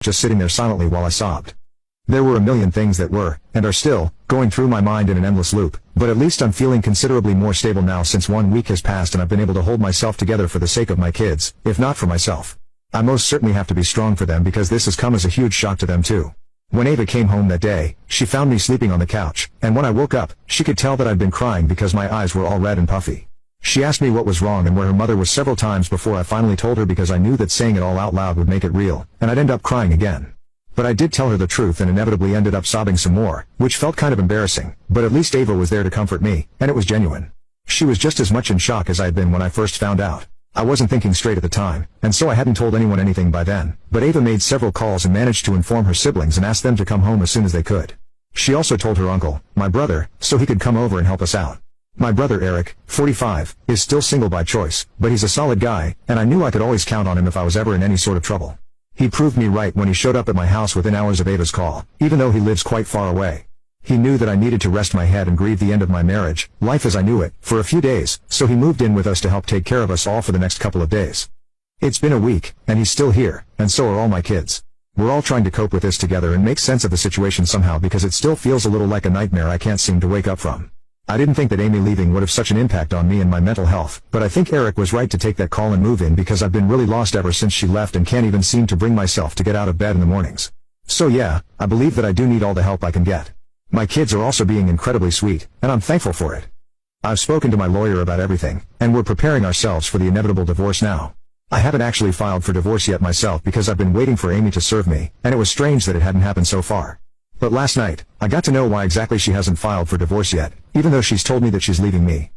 just sitting there silently while I sobbed. There were a million things that were, and are still, going through my mind in an endless loop, but at least I'm feeling considerably more stable now since 1 week has passed and I've been able to hold myself together for the sake of my kids, if not for myself. I most certainly have to be strong for them because this has come as a huge shock to them too. When Ava came home that day, she found me sleeping on the couch, and when I woke up, she could tell that I'd been crying because my eyes were all red and puffy. She asked me what was wrong and where her mother was several times before I finally told her because I knew that saying it all out loud would make it real, and I'd end up crying again. But I did tell her the truth and inevitably ended up sobbing some more, which felt kind of embarrassing, but at least Ava was there to comfort me, and it was genuine. She was just as much in shock as I had been when I first found out. I wasn't thinking straight at the time, and so I hadn't told anyone anything by then, but Ava made several calls and managed to inform her siblings and ask them to come home as soon as they could. She also told her uncle, my brother, so he could come over and help us out. My brother Eric, 45, is still single by choice, but he's a solid guy, and I knew I could always count on him if I was ever in any sort of trouble. He proved me right when he showed up at my house within hours of Ava's call, even though he lives quite far away. He knew that I needed to rest my head and grieve the end of my marriage, life as I knew it, for a few days, so he moved in with us to help take care of us all for the next couple of days. It's been a week, and he's still here, and so are all my kids. We're all trying to cope with this together and make sense of the situation somehow because it still feels a little like a nightmare I can't seem to wake up from. I didn't think that Amy leaving would have such an impact on me and my mental health, but I think Eric was right to take that call and move in because I've been really lost ever since she left and can't even seem to bring myself to get out of bed in the mornings. So yeah, I believe that I do need all the help I can get. My kids are also being incredibly sweet, and I'm thankful for it. I've spoken to my lawyer about everything, and we're preparing ourselves for the inevitable divorce now. I haven't actually filed for divorce yet myself because I've been waiting for Amy to serve me, and it was strange that it hadn't happened so far. But last night, I got to know why exactly she hasn't filed for divorce yet, even though she's told me that she's leaving me.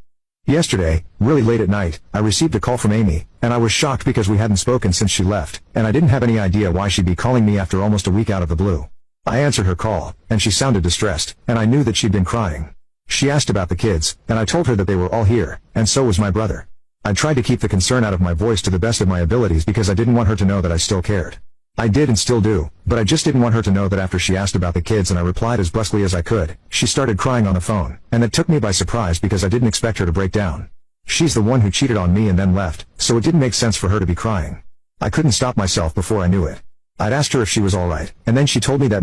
Yesterday, really late at night, I received a call from Amy, and I was shocked because we hadn't spoken since she left, and I didn't have any idea why she'd be calling me after almost a week out of the blue. I answered her call, and she sounded distressed, and I knew that she'd been crying. She asked about the kids, and I told her that they were all here, and so was my brother. I tried to keep the concern out of my voice to the best of my abilities because I didn't want her to know that I still cared. I did and still do, but I just didn't want her to know that after she asked about the kids and I replied as brusquely as I could, she started crying on the phone, and that took me by surprise because I didn't expect her to break down. She's the one who cheated on me and then left, so it didn't make sense for her to be crying. I couldn't stop myself before I knew it. I'd asked her if she was alright, and then she told me that